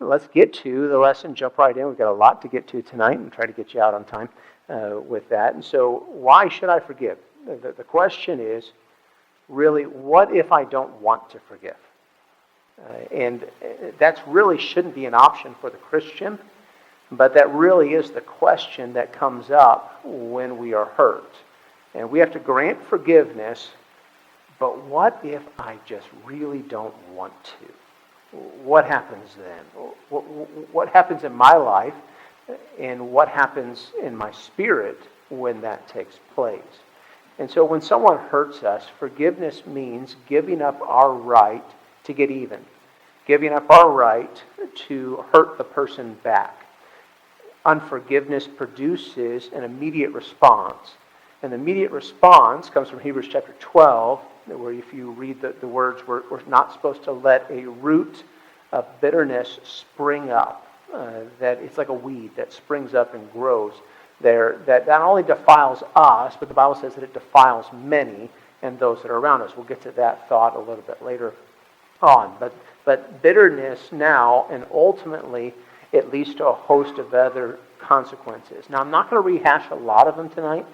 let's get to the lesson, jump right in. We've got a lot to get to tonight and try to get you out on time with that. And so why should I forgive? The question is really, what if I don't want to forgive? And that really shouldn't be an option for the Christian, but that really is the question that comes up when we are hurt. And we have to grant forgiveness, but what if I just really don't want to? What happens then? What happens in my life, and what happens in my spirit when that takes place? And so when someone hurts us, forgiveness means giving up our right to get even, giving up our right to hurt the person back. Unforgiveness produces an immediate response. And the immediate response comes from Hebrews chapter 12, where if you read the words, we're not supposed to let a root of bitterness spring up. That it's like a weed that springs up and grows there, that not only defiles us, but the Bible says that it defiles many and those that are around us. We'll get to that thought a little bit later on. But bitterness now, and ultimately, it leads to a host of other consequences. Now, I'm not going to rehash a lot of them tonight,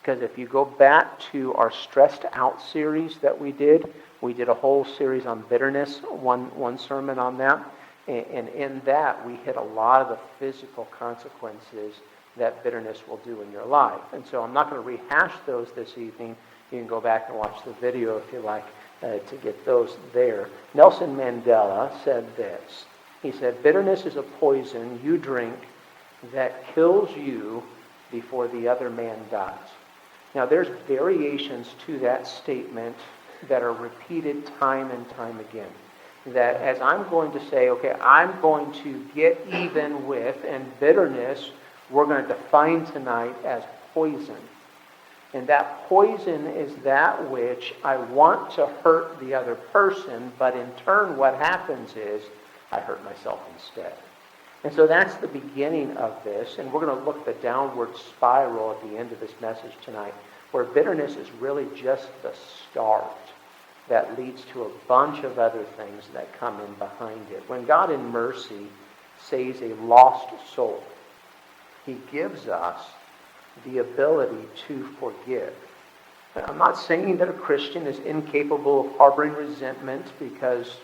because if you go back to our Stressed Out series that we did a whole series on bitterness, one sermon on that, and in that we hit a lot of the physical consequences that bitterness will do in your life. And so I'm not going to rehash those this evening. You can go back and watch the video if you like to get those there. Nelson Mandela said this. He said, "Bitterness is a poison you drink that kills you before the other man dies." Now, there's variations to that statement that are repeated time and time again. That as I'm going to say, okay, I'm going to get even with, and bitterness, we're going to define tonight as poison. And that poison is that which I want to hurt the other person, but in turn what happens is I hurt myself instead. And so that's the beginning of this, and we're going to look at the downward spiral at the end of this message tonight, where bitterness is really just the start that leads to a bunch of other things that come in behind it. When God in mercy saves a lost soul, He gives us the ability to forgive. I'm not saying that a Christian is incapable of harboring resentment because,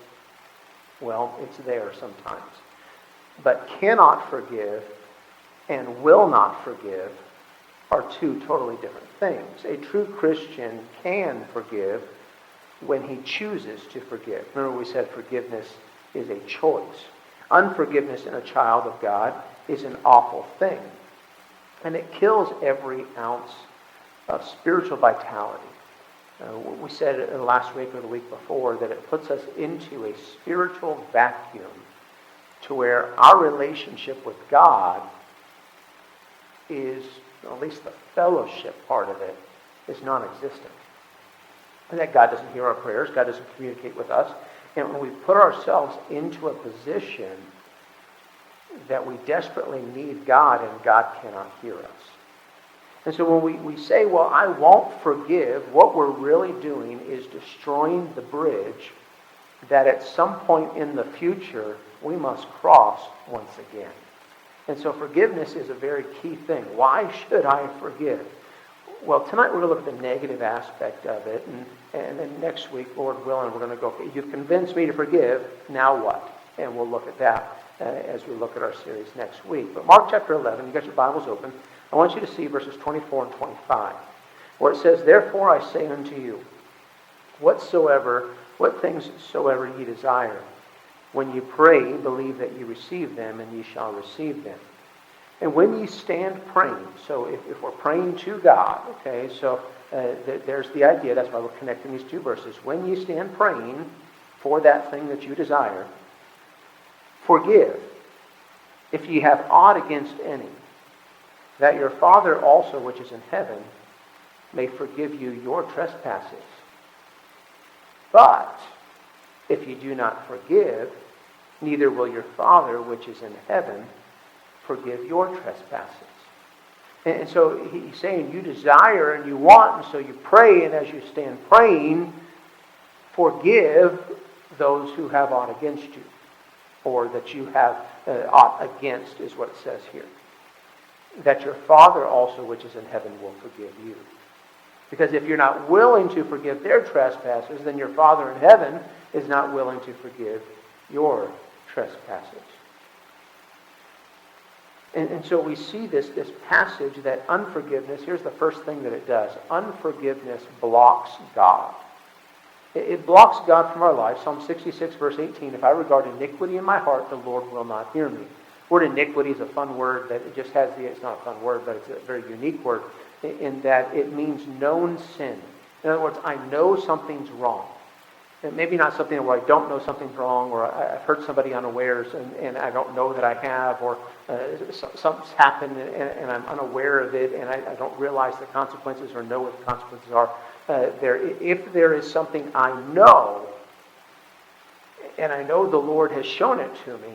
well, it's there sometimes. But cannot forgive and will not forgive are two totally different things. A true Christian can forgive when he chooses to forgive. Remember we said forgiveness is a choice. Unforgiveness in a child of God is an awful thing. And it kills every ounce of spiritual vitality. We said it last week or the week before that it puts us into a spiritual vacuum to where our relationship with God is, at least the fellowship part of it, is non-existent. And that God doesn't hear our prayers, God doesn't communicate with us. And when we put ourselves into a position that we desperately need God and God cannot hear us. And so when we say, well, I won't forgive, what we're really doing is destroying the bridge that at some point in the future we must cross once again. And so forgiveness is a very key thing. Why should I forgive? Well, tonight we're going to look at the negative aspect of it, and then next week, Lord willing, we're going to go, okay, you've convinced me to forgive, now what? And we'll look at that as we look at our series next week. But Mark chapter 11, you got your Bibles open. I want you to see verses 24 and 25, where it says, "Therefore I say unto you, what things soever ye desire, when ye pray, believe that ye receive them, and ye shall receive them. And when ye stand praying," so if we're praying to God, okay, so there's the idea, that's why we're connecting these two verses. When ye stand praying for that thing that you desire, forgive, if ye have aught against any, that your Father also which is in heaven may forgive you your trespasses. But if ye do not forgive, neither will your Father which is in heaven forgive your trespasses. And so he's saying you desire and you want, and so you pray, and as you stand praying, forgive those who have aught against you. or that you have aught against, is what it says here. That your Father also which is in heaven will forgive you. Because if you're not willing to forgive their trespasses, then your Father in heaven is not willing to forgive your trespasses. And so we see this passage that unforgiveness, here's the first thing that it does. Unforgiveness blocks God. It blocks God from our life. Psalm 66, verse 18, if I regard iniquity in my heart, the Lord will not hear me. The word iniquity is a fun word that it just has it's not a fun word, but it's a very unique word in that it means known sin. In other words, I know something's wrong. And maybe not something where I don't know something's wrong, or I've hurt somebody unawares and I don't know that I have, or something's happened and I'm unaware of it and I don't realize the consequences or know what the consequences are. If there is something I know, and I know the Lord has shown it to me,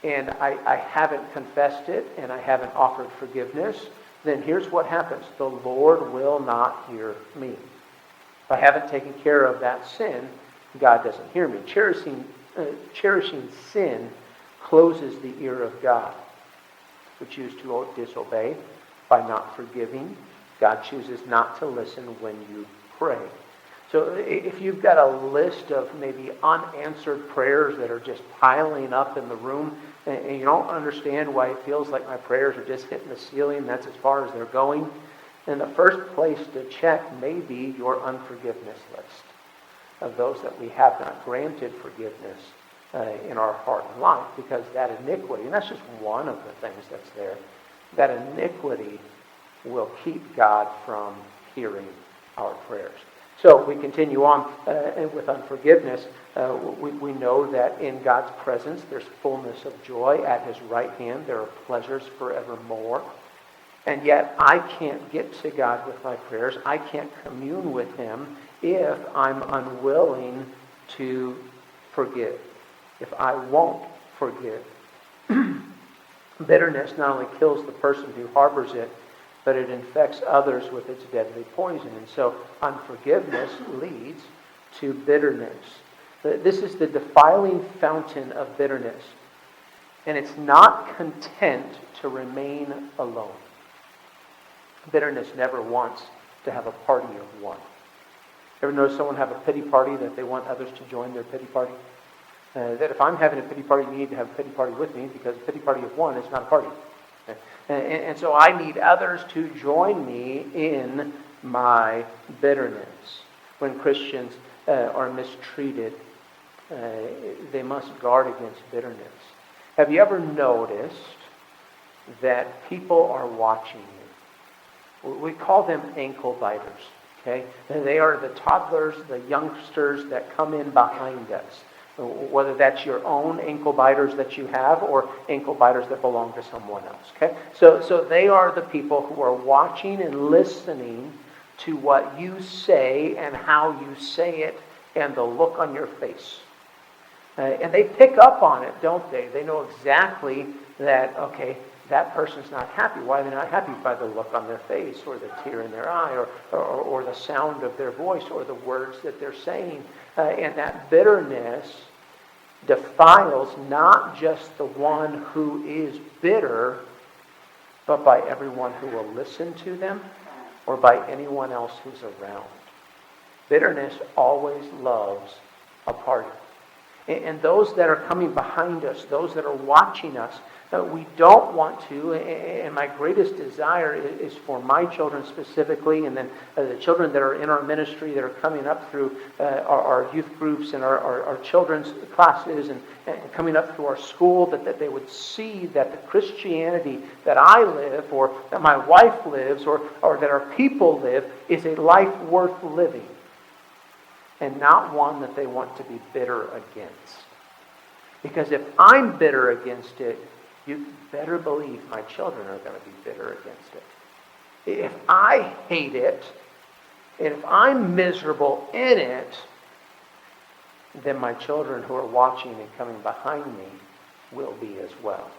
and I haven't confessed it and I haven't offered forgiveness, then here's what happens. The Lord will not hear me. If I haven't taken care of that sin, God doesn't hear me. Cherishing sin closes the ear of God. We choose to disobey by not forgiving. God chooses not to listen when you pray. So if you've got a list of maybe unanswered prayers that are just piling up in the room, and you don't understand why it feels like my prayers are just hitting the ceiling, that's as far as they're going, then the first place to check may be your unforgiveness list of those that we have not granted forgiveness in our heart and life, because that iniquity, and that's just one of the things that's there, that iniquity will keep God from hearing our prayers. So we continue on with unforgiveness. We know that in God's presence there's fullness of joy. At His right hand there are pleasures forevermore. And yet I can't get to God with my prayers. I can't commune with Him if I'm unwilling to forgive, if I won't forgive. Bitterness not only kills the person who harbors it, but it infects others with its deadly poison. And so unforgiveness leads to bitterness. This is the defiling fountain of bitterness. And it's not content to remain alone. Bitterness never wants to have a party of one. Ever notice someone have a pity party that they want others to join their pity party? That if I'm having a pity party, you need to have a pity party with me, because a pity party of one is not a party. And so I need others to join me in my bitterness. When Christians are mistreated, they must guard against bitterness. Have you ever noticed that people are watching you? We call them ankle biters. Okay? And they are the toddlers, the youngsters that come in behind us. Whether that's your own ankle biters that you have or ankle biters that belong to someone else. Okay? So they are the people who are watching and listening to what you say and how you say it and the look on your face. And they pick up on it, don't they? They know exactly that, okay, that person's not happy. Why are they not happy? By the look on their face or the tear in their eye or the sound of their voice or the words that they're saying. And that bitterness defiles not just the one who is bitter, but by everyone who will listen to them or by anyone else who's around. Bitterness always loves a party. And those that are coming behind us, those that are watching us, we don't want to, and my greatest desire is for my children specifically, and then the children that are in our ministry that are coming up through our youth groups and our children's classes and coming up through our school, that they would see that the Christianity that I live or that my wife lives or that our people live is a life worth living and not one that they want to be bitter against. Because if I'm bitter against it, you better believe my children are going to be bitter against it. If I hate it, and if I'm miserable in it, then my children who are watching and coming behind me will be as well.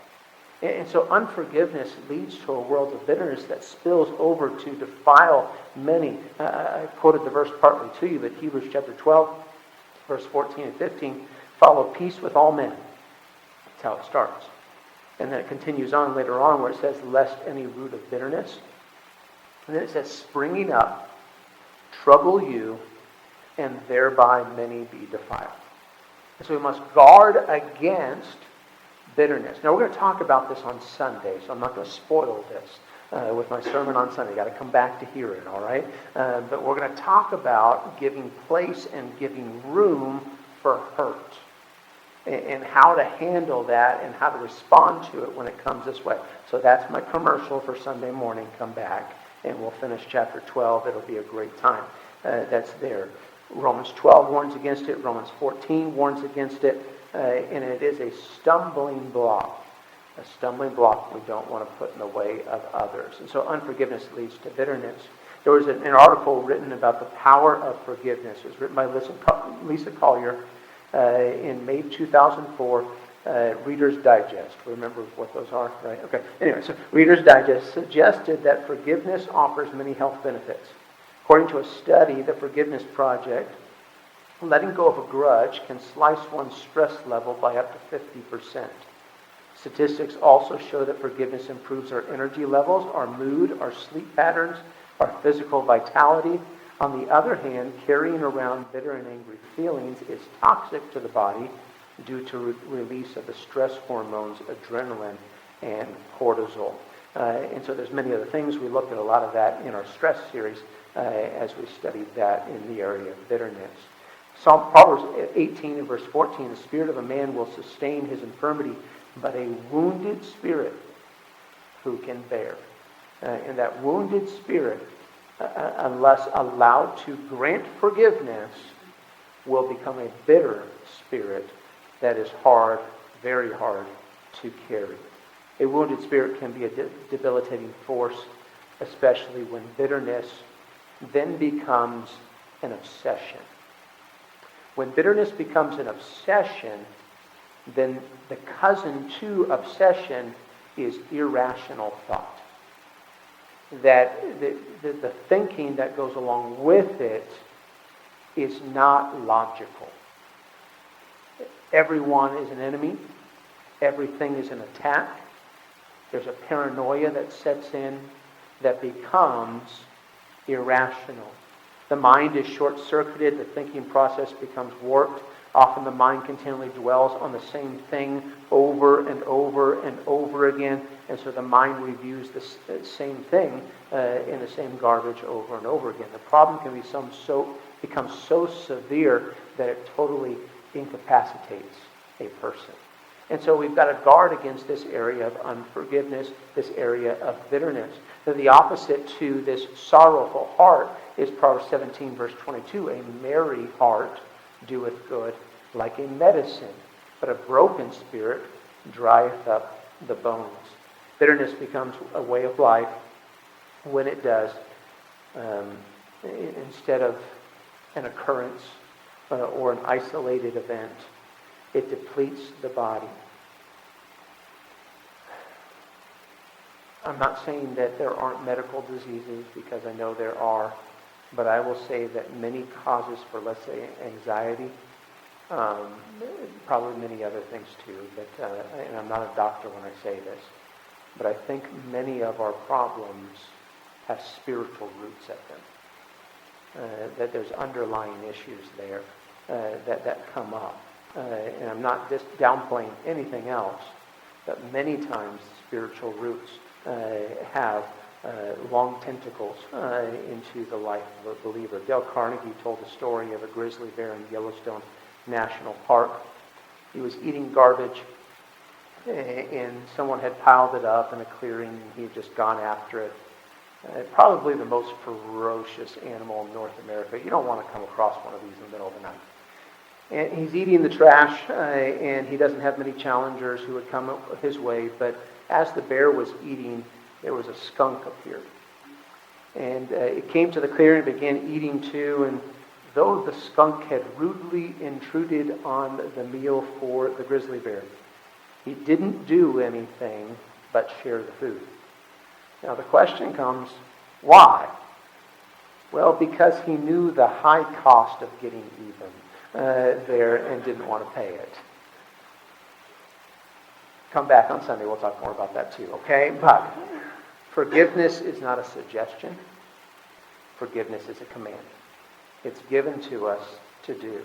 And so unforgiveness leads to a world of bitterness that spills over to defile many. I quoted the verse partly to you, but Hebrews chapter 12, verse 14 and 15, follow peace with all men That's how it starts. And then it continues on later on where it says, lest any root of bitterness. And then it says, springing up, trouble you, and thereby many be defiled. And so we must guard against bitterness. Now we're going to talk about this on Sunday, so I'm not going to spoil this with my sermon on Sunday. You've got to come back to hear it, all right? But we're going to talk about giving place and giving room for hurt, and how to handle that and how to respond to it when it comes this way. So that's my commercial for Sunday morning. Come back, and we'll finish chapter 12. It'll be a great time. That's there. Romans 12 warns against it. Romans 14 warns against it. And it is a stumbling block. A stumbling block we don't want to put in the way of others. And so unforgiveness leads to bitterness. There was an article written about the power of forgiveness. It was written by Lisa Collier in May 2004. Reader's Digest. Remember what those are, right? Okay. Anyway, so Reader's Digest suggested that forgiveness offers many health benefits. According to a study, the Forgiveness Project, letting go of a grudge can slice one's stress level by up to 50%. Statistics also show that forgiveness improves our energy levels, our mood, our sleep patterns, our physical vitality. On the other hand, carrying around bitter and angry feelings is toxic to the body due to release of the stress hormones, adrenaline, and cortisol. And so there's many other things. We looked at a lot of that in our stress series as we studied that in the area of bitterness. Proverbs 18 and verse 14, the spirit of a man will sustain his infirmity, but a wounded spirit who can bear? And that wounded spirit, unless allowed to grant forgiveness, will become a bitter spirit that is hard, very hard to carry. A wounded spirit can be a debilitating force, especially when bitterness then becomes an obsession. When bitterness becomes an obsession, then the cousin to obsession is irrational thought. That the thinking that goes along with it is not logical. Everyone is an enemy. Everything is an attack. There's a paranoia that sets in that becomes irrational. The mind is short-circuited. The thinking process becomes warped. Often the mind continually dwells on the same thing over and over and over again. And so the mind reviews the same thing in the same garbage over and over again. The problem can become so severe that it totally incapacitates a person. And so we've got to guard against this area of unforgiveness, this area of bitterness. Now, the opposite to this sorrowful heart is Proverbs 17, verse 22. A merry heart doeth good like a medicine, but a broken spirit drieth up the bones. Bitterness becomes a way of life when it does, instead of an occurrence or an isolated event. It depletes the body. I'm not saying that there aren't medical diseases, because I know there are, but I will say that many causes for, let's say, anxiety, probably many other things too, but and I'm not a doctor when I say this, but I think many of our problems have spiritual roots at them, that there's underlying issues there that come up. And I'm not just downplaying anything else, but many times spiritual roots have long tentacles into the life of a believer. Dale Carnegie told the story of a grizzly bear in Yellowstone National Park. He was eating garbage, and someone had piled it up in a clearing, and he had just gone after it. Probably the most ferocious animal in North America. You don't want to come across one of these in the middle of the night. And he's eating the trash, and he doesn't have many challengers who would come his way. But as the bear was eating, there was a skunk appeared. And it came to the clearing and began eating too. And though the skunk had rudely intruded on the meal for the grizzly bear, he didn't do anything but share the food. Now the question comes, why? Well, because he knew the high cost of getting even there and didn't want to pay it. Come back on Sunday. We'll talk more about that too, okay? But forgiveness is not a suggestion. Forgiveness is a command. It's given to us to do.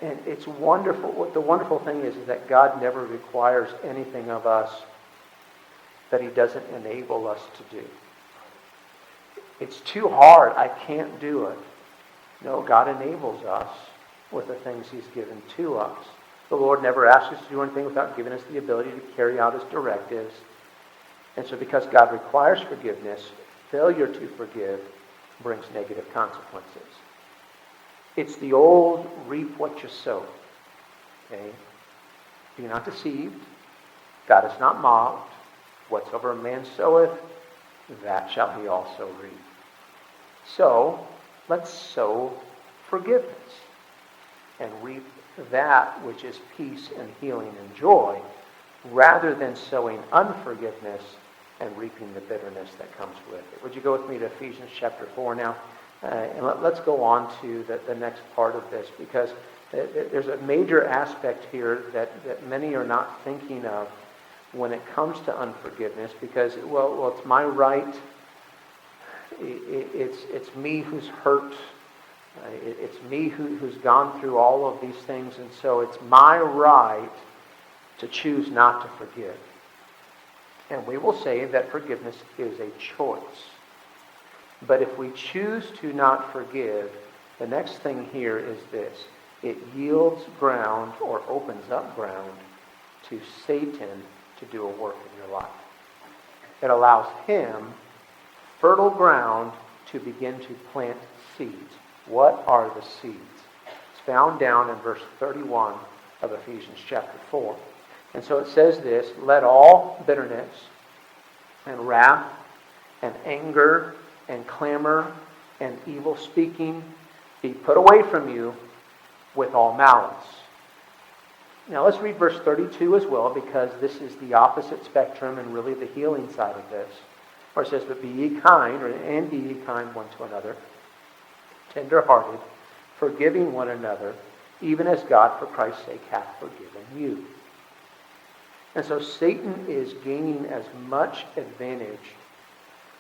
And it's wonderful. What the wonderful thing is that God never requires anything of us that he doesn't enable us to do. It's too hard. I can't do it. No, God enables us with the things he's given to us. The Lord never asks us to do anything without giving us the ability to carry out his directives. And so because God requires forgiveness, failure to forgive brings negative consequences. It's the old reap what you sow. Okay? Be not deceived. God is not mocked. Whatsoever a man soweth, that shall he also reap. So, let's sow forgiveness and reap that which is peace and healing and joy, rather than sowing unforgiveness and reaping the bitterness that comes with it. Would you go with me to Ephesians chapter 4 now? And let's go on to the next part of this, because there's a major aspect here that many are not thinking of when it comes to unforgiveness, because, well, it's my right. It's me who's hurt. It's me who's gone through all of these things, and so it's my right to choose not to forgive. And we will say that forgiveness is a choice. But if we choose to not forgive, the next thing here is this. It yields ground or opens up ground to Satan to do a work in your life. It allows him fertile ground to begin to plant seeds. What are the seeds? It's found down in verse 31 of Ephesians chapter 4. And so it says this, let all bitterness and wrath and anger and clamor and evil speaking be put away from you with all malice. Now let's read verse 32 as well, because this is the opposite spectrum and really the healing side of this. Where it says, but be ye kind, and be ye kind one to another, tender-hearted, forgiving one another, even as God for Christ's sake hath forgiven you. And so Satan is gaining as much advantage,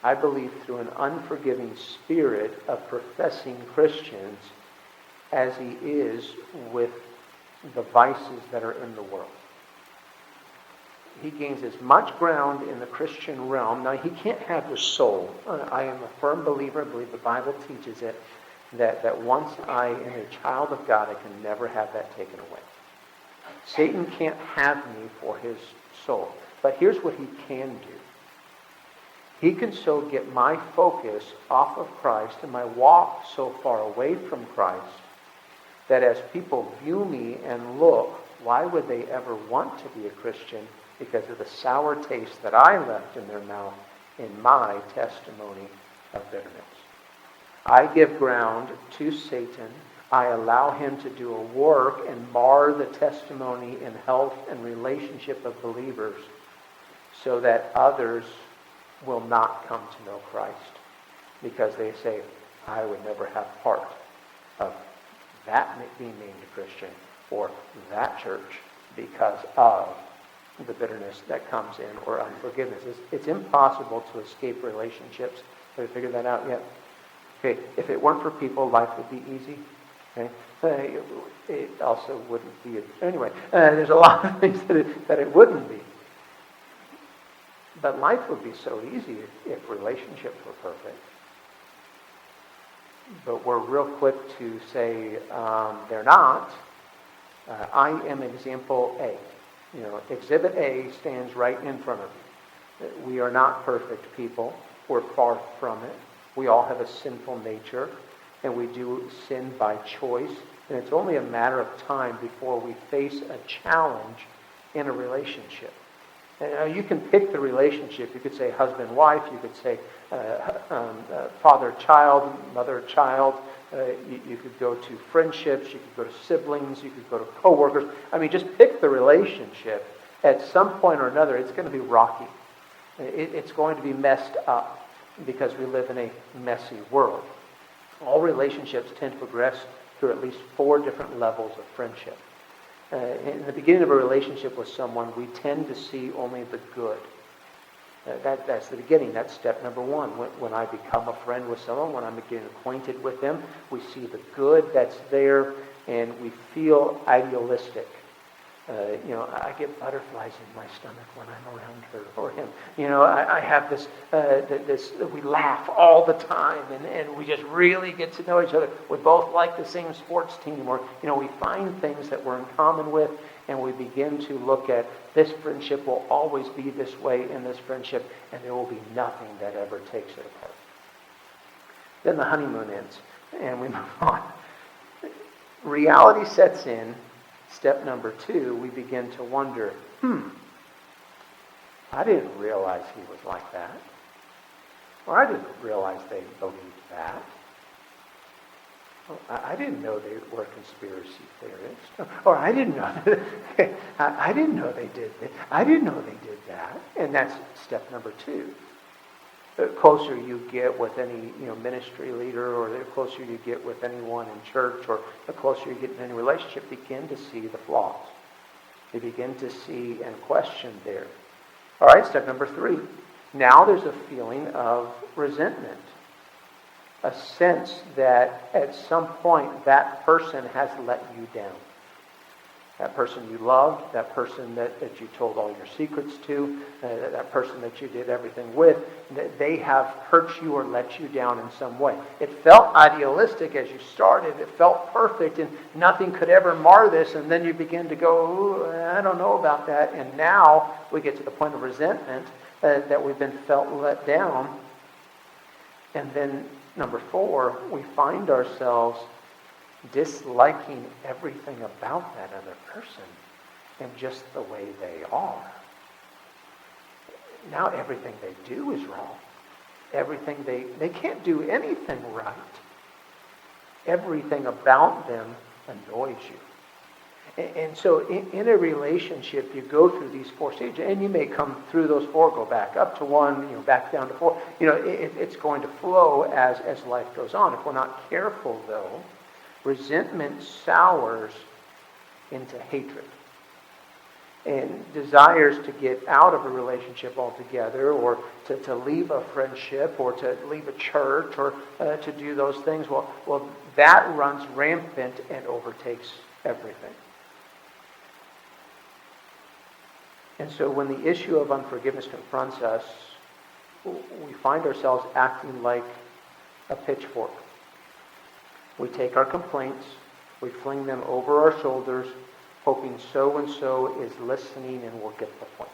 I believe, through an unforgiving spirit of professing Christians as he is with the vices that are in the world. He gains as much ground in the Christian realm. Now, he can't have your soul. I am a firm believer, I believe the Bible teaches it, that once I am a child of God, I can never have that taken away. Satan can't have me for his soul. But here's what he can do. He can so get my focus off of Christ and my walk so far away from Christ that as people view me and look, why would they ever want to be a Christian? Because of the sour taste that I left in their mouth in my testimony of bitterness. I give ground to Satan. I allow him to do a work and mar the testimony and health and relationship of believers so that others will not come to know Christ, because they say, I would never have part of that being named a Christian or that church because of the bitterness that comes in or unforgiveness. It's impossible to escape relationships. Have you figured that out yet? Okay, if it weren't for people, life would be easy. Okay, it also wouldn't be. Anyway, there's a lot of things that it wouldn't be. But life would be so easy if relationships were perfect. But we're real quick to say they're not. I am example A. Exhibit A stands right in front of you. We are not perfect people. We're far from it. We all have a sinful nature, and we do sin by choice. And it's only a matter of time before we face a challenge in a relationship. And you can pick the relationship. You could say husband-wife. You could say father-child, mother-child. You could go to friendships. You could go to siblings. You could go to coworkers. I mean, just pick the relationship. At some point or another, it's going to be rocky. It's going to be messed up because we live in a messy world. All relationships tend to progress through at least 4 different levels of friendship. In the beginning of a relationship with someone, we tend to see only the good. That's the beginning. That's step number one. When I become a friend with someone, when I'm getting acquainted with them, we see the good that's there, and we feel idealistic. I get butterflies in my stomach when I'm around her or him. I have this, we laugh all the time, and we just really get to know each other. We both like the same sports team, or, we find things that we're in common with, and we begin to look at this friendship will always be this way in this friendship, and there will be nothing that ever takes it apart. Then the honeymoon ends, and we move on. Reality sets in. Step number 2, we begin to wonder, I didn't realize he was like that. Or I didn't realize they believed that. I didn't know they were conspiracy theorists. Or I didn't know I didn't know they did that. I didn't know they did that. And that's step number 2. The closer you get with any ministry leader, or the closer you get with anyone in church, or the closer you get in any relationship, begin to see the flaws. You begin to see and question there. All right, step number 3. Now there's a feeling of resentment. A sense that at some point that person has let you down. That person you loved, that person that you told all your secrets to, that person that you did everything with, that they have hurt you or let you down in some way. It felt idealistic as you started. It felt perfect, and nothing could ever mar this. And then you begin to go, I don't know about that. And now we get to the point of resentment that we've been felt let down. And then number 4, we find ourselves disliking everything about that other person and just the way they are. Now everything they do is wrong. Everything they can't do anything right. Everything about them annoys you. And so in a relationship, you go through these 4 stages, and you may come through those 4, go back up to 1, back down to 4. It's going to flow as life goes on. If we're not careful, though, resentment sours into hatred and desires to get out of a relationship altogether, or to leave a friendship, or to leave a church, or to do those things. Well, that runs rampant and overtakes everything. And so when the issue of unforgiveness confronts us, we find ourselves acting like a pitchfork. We take our complaints, we fling them over our shoulders, hoping so-and-so is listening and will get the point.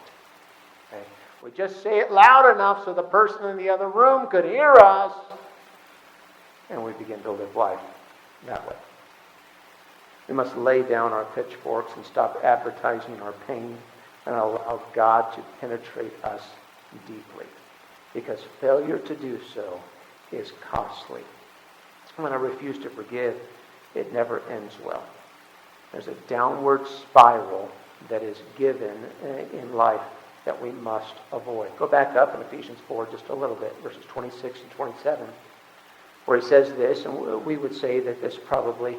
Okay? We just say it loud enough so the person in the other room could hear us, and we begin to live life that way. We must lay down our pitchforks and stop advertising our pain and allow God to penetrate us deeply, because failure to do so is costly. When I refuse to forgive, it never ends well. There's a downward spiral that is given in life that we must avoid. Go back up in Ephesians 4 just a little bit, verses 26 and 27, where he says this, and we would say that this probably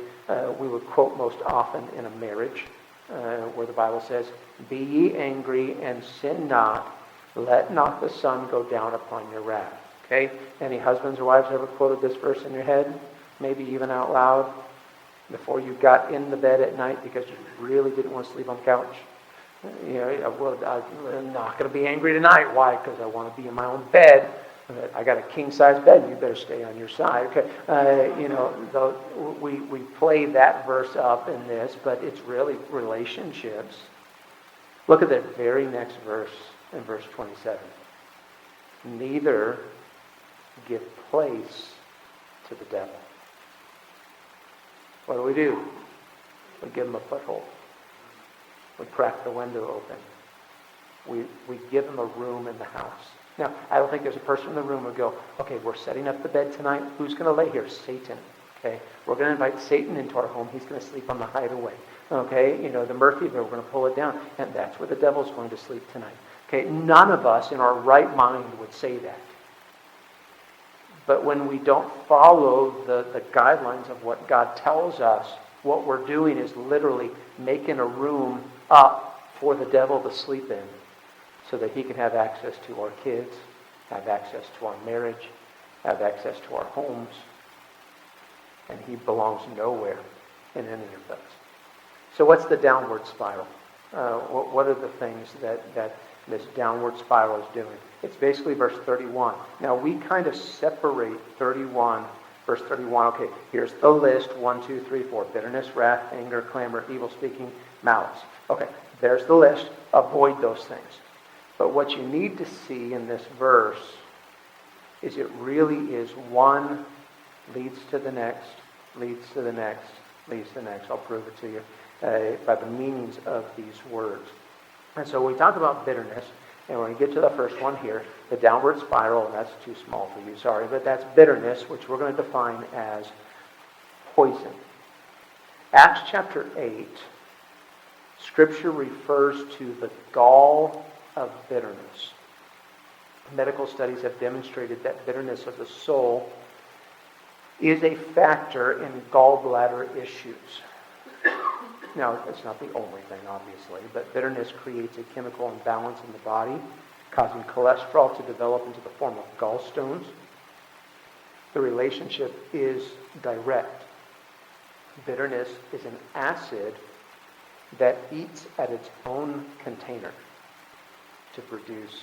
we would quote most often in a marriage, where the Bible says, "Be ye angry and sin not, let not the sun go down upon your wrath." Okay? Any husbands or wives ever quoted this verse in your head? Maybe even out loud before you got in the bed at night because you really didn't want to sleep on the couch? I'm not going to be angry tonight. Why? Because I want to be in my own bed. I got a king-size bed. You better stay on your side. Okay? We play that verse up in this, but it's really relationships. Look at the very next verse in verse 27. Neither give place to the devil. What do? We give him a foothold. We crack the window open. We give him a room in the house. Now, I don't think there's a person in the room who would go, okay, we're setting up the bed tonight. Who's going to lay here? Satan. Okay, we're going to invite Satan into our home. He's going to sleep on the hideaway. Okay, the Murphy bed, we're going to pull it down. And that's where the devil's going to sleep tonight. Okay, none of us in our right mind would say that. But when we don't follow the guidelines of what God tells us, What we're doing is literally making a room up for the devil to sleep in so that he can have access to our kids, have access to our marriage, have access to our homes. And he belongs nowhere in any of those. So what's the downward spiral? What are the things that this downward spiral is doing? It's basically verse 31. Now we kind of separate 31, verse 31. Okay, here's the list. 1, 2, 3, 4. Bitterness, wrath, anger, clamor, evil speaking, malice. Okay, there's the list. Avoid those things. But what you need to see in this verse is it really is one leads to the next, leads to the next, leads to the next. I'll prove it to you by the meanings of these words. And so we talk about bitterness, and we're going to get to the first one here, the downward spiral, and that's too small for you, sorry, but that's bitterness, which we're going to define as poison. Acts chapter 8, Scripture refers to the gall of bitterness. Medical studies have demonstrated that bitterness of the soul is a factor in gallbladder issues. Now, it's not the only thing, obviously, but bitterness creates a chemical imbalance in the body, causing cholesterol to develop into the form of gallstones. The relationship is direct. Bitterness is an acid that eats at its own container to produce,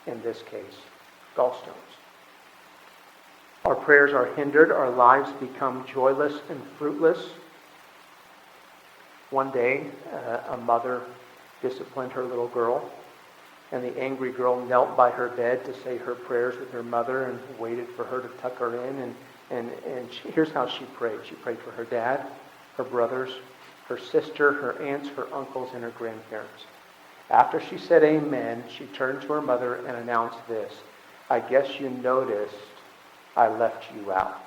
in this case, gallstones. Our prayers are hindered, our lives become joyless and fruitless. One day, a mother disciplined her little girl, and the angry girl knelt by her bed to say her prayers with her mother and waited for her to tuck her in. And here's how she prayed. She prayed for her dad, her brothers, her sister, her aunts, her uncles, and her grandparents. After she said amen, she turned to her mother and announced this: "I guess you noticed I left you out."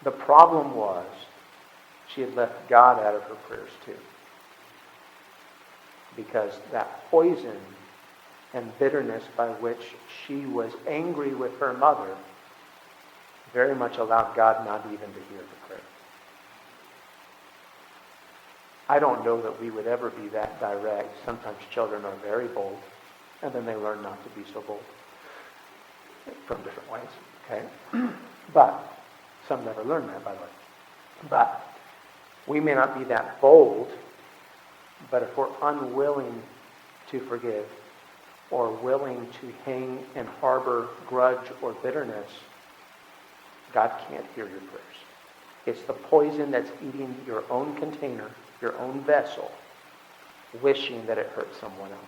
The problem was she had left God out of her prayers too. Because that poison and bitterness by which she was angry with her mother very much allowed God not even to hear the prayer. I don't know that we would ever be that direct. Sometimes children are very bold, and then they learn not to be so bold from different ways. Okay? But some never learn that, by the way. But we may not be that bold, but if we're unwilling to forgive or willing to hang and harbor grudge or bitterness, God can't hear your prayers. It's the poison that's eating your own container, your own vessel, wishing that it hurt someone else.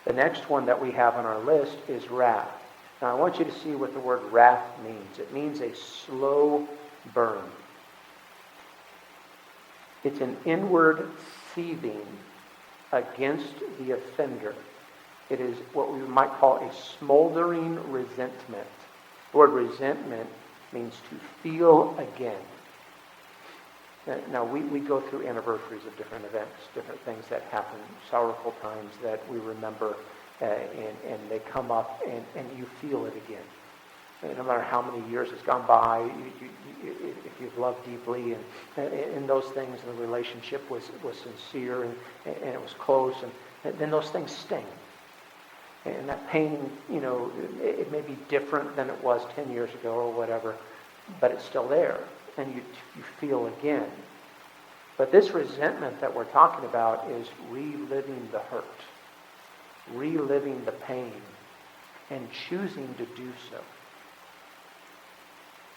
The next one that we have on our list is wrath. Now I want you to see what the word wrath means. It means a slow burn. It's an inward seething against the offender. It is what we might call a smoldering resentment. The word resentment means to feel again. Now, we go through anniversaries of different events, different things that happen, sorrowful times that we remember, and they come up, and you feel it again. And no matter how many years has gone by, if you've loved deeply, and those things, the relationship was sincere, and it was close, and then those things sting. And that pain, it may be different than it was 10 years ago or whatever, but it's still there, and you feel again. But this resentment that we're talking about is reliving the hurt, reliving the pain, and choosing to do so.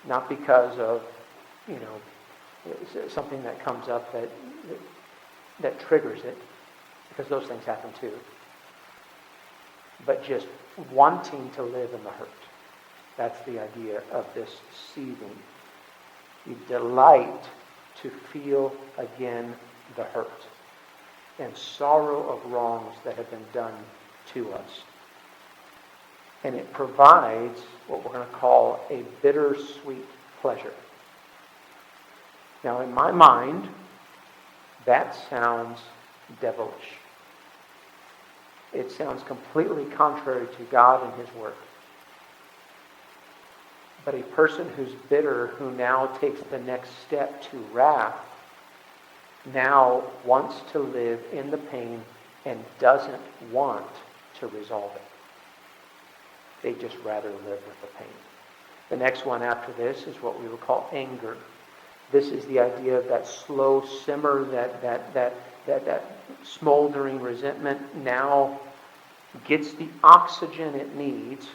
Not because of, something that comes up that triggers it, because those things happen too. But just wanting to live in the hurt. That's the idea of this seething. You delight to feel again the hurt and sorrow of wrongs that have been done to us. And it provides what we're going to call a bittersweet pleasure. Now, in my mind, that sounds devilish. It sounds completely contrary to God and His Word. But a person who's bitter, who now takes the next step to wrath, now wants to live in the pain and doesn't want to resolve it. They'd just rather live with the pain. The next one after this is what we would call anger. This is the idea of that slow simmer, that smoldering resentment now gets the oxygen it needs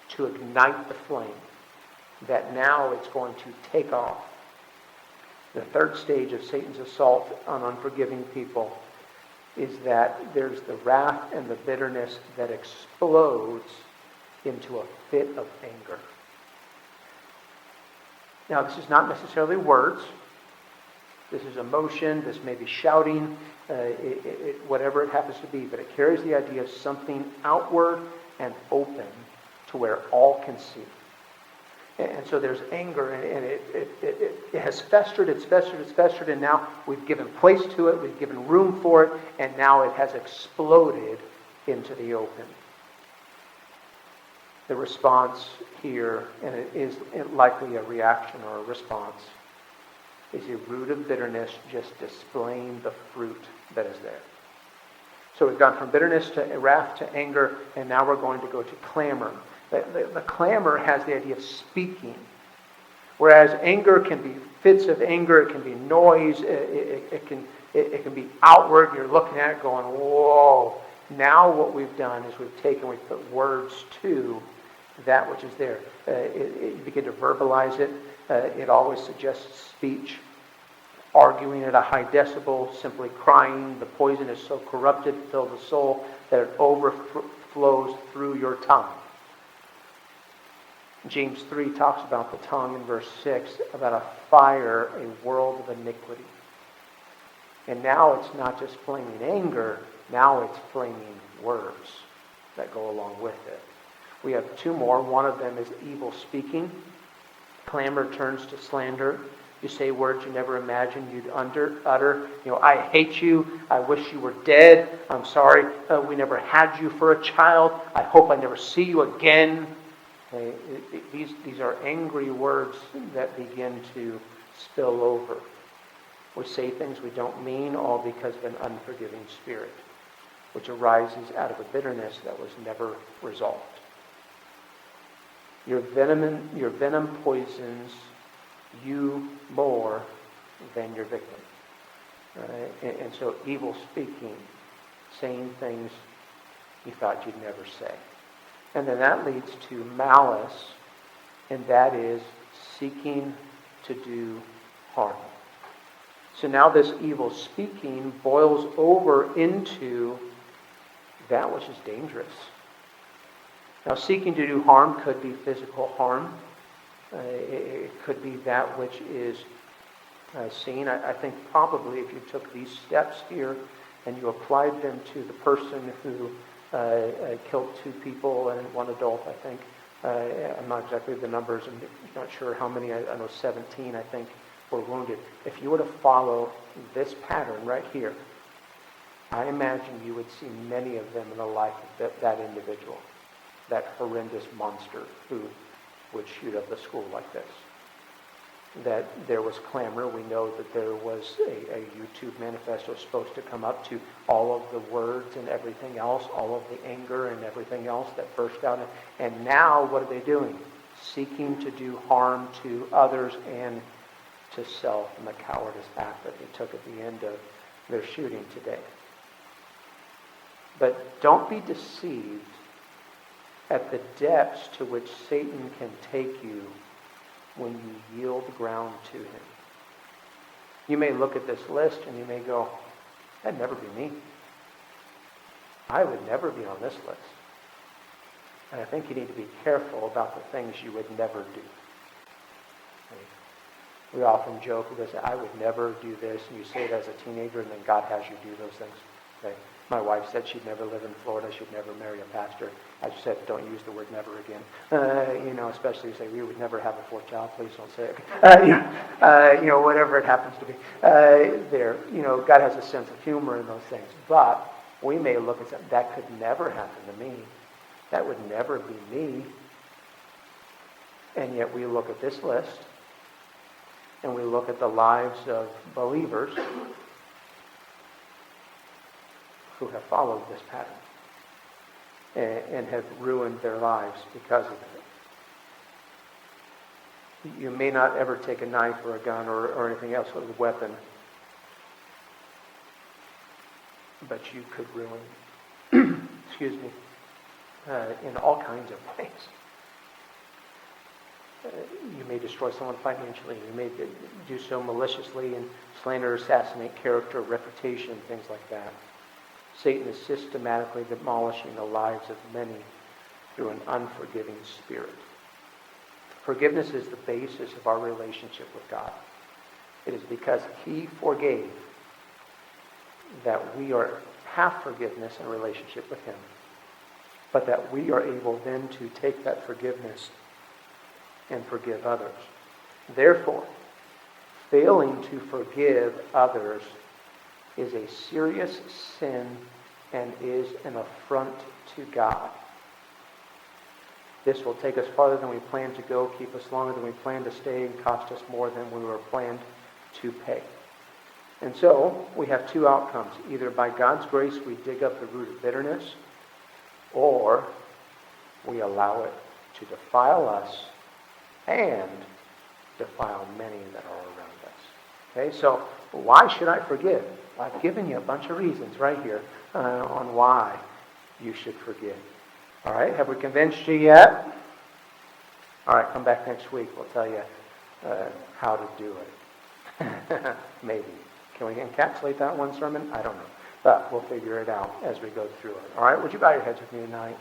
to ignite the flame. That now it's going to take off. The third stage of Satan's assault on unforgiving people is that there's the wrath and the bitterness that explodes into a fit of anger. Now, this is not necessarily words. This is emotion. This may be shouting, whatever it happens to be. But it carries the idea of something outward and open to where all can see. And so there's anger, and it has festered, it's festered, and now we've given place to it, we've given room for it, and now it has exploded into the open. The response here, and it is likely a reaction or a response, is a root of bitterness just displaying the fruit that is there. So we've gone from bitterness to wrath to anger, and now we're going to go to clamor. The clamor has the idea of speaking. Whereas anger can be fits of anger, it can be noise, it can be outward. You're looking at it going, whoa. Now what we've done is we've put words to that which is there. You begin to verbalize it. It always suggests speech. Arguing at a high decibel, simply crying. The poison is so corrupted, fills the soul, that it overflows through your tongue. James 3 talks about the tongue in verse 6, about a fire, a world of iniquity. And now it's not just flaming anger, now it's flaming words that go along with it. We have two more. One of them is evil speaking. Clamor turns to slander. You say words you never imagined you'd utter. I hate you. I wish you were dead. I'm sorry. We never had you for a child. I hope I never see you again. These are angry words that begin to spill over. We say things we don't mean, all because of an unforgiving spirit, which arises out of a bitterness that was never resolved. Your venom poisons you more than your victim. And so evil speaking, saying things you thought you'd never say. And then that leads to malice, and that is seeking to do harm. So now this evil speaking boils over into that which is dangerous. Now, seeking to do harm could be physical harm. It could be that which is seen. I think probably if you took these steps here and you applied them to the person who killed 2 people and 1 adult, I think. I'm not exactly the numbers. I'm not sure how many. I know 17, I think, were wounded. If you were to follow this pattern right here, I imagine you would see many of them in the life of that individual, that horrendous monster who would shoot up the school like this. That there was clamor. We know that there was a YouTube manifesto supposed to come up to all of the words and everything else, all of the anger and everything else that burst out. And now what are they doing? Seeking to do harm to others and to self, and the cowardice act that they took at the end of their shooting today. But don't be deceived at the depths to which Satan can take you when you yield ground to him. You may look at this list and you may go, that'd never be me. I would never be on this list. And I think you need to be careful about the things you would never do. We often joke because I would never do this, and you say it as a teenager, and then God has you do those things. Okay? My wife said she'd never live in Florida, she'd never marry a pastor. I just said, don't use the word never again. Especially you say, we would never have a 4th child, please don't say it. Whatever it happens to be. God has a sense of humor in those things. But we may look and say, that could never happen to me. That would never be me. And yet we look at this list, and we look at the lives of believers who have followed this pattern and have ruined their lives because of it. You may not ever take a knife or a gun or anything else with a weapon, but you could ruin, excuse me, in all kinds of ways. You may destroy someone financially. You may do so maliciously and slander, assassinate character, reputation, things like that. Satan is systematically demolishing the lives of many through an unforgiving spirit. Forgiveness is the basis of our relationship with God. It is because He forgave that we have forgiveness in relationship with Him, but that we are able then to take that forgiveness and forgive others. Therefore, failing to forgive others is a serious sin and is an affront to God. This will take us farther than we planned to go, keep us longer than we planned to stay, and cost us more than we were planned to pay. And so, we have two outcomes. Either by God's grace we dig up the root of bitterness, or we allow it to defile us and defile many that are around us. Okay, so why should I forgive? I've given you a bunch of reasons right here on why you should forgive. All right, have we convinced you yet? All right, come back next week. We'll tell you how to do it. Maybe. Can we encapsulate that one sermon? I don't know. But we'll figure it out as we go through it. All right, would you bow your heads with me tonight?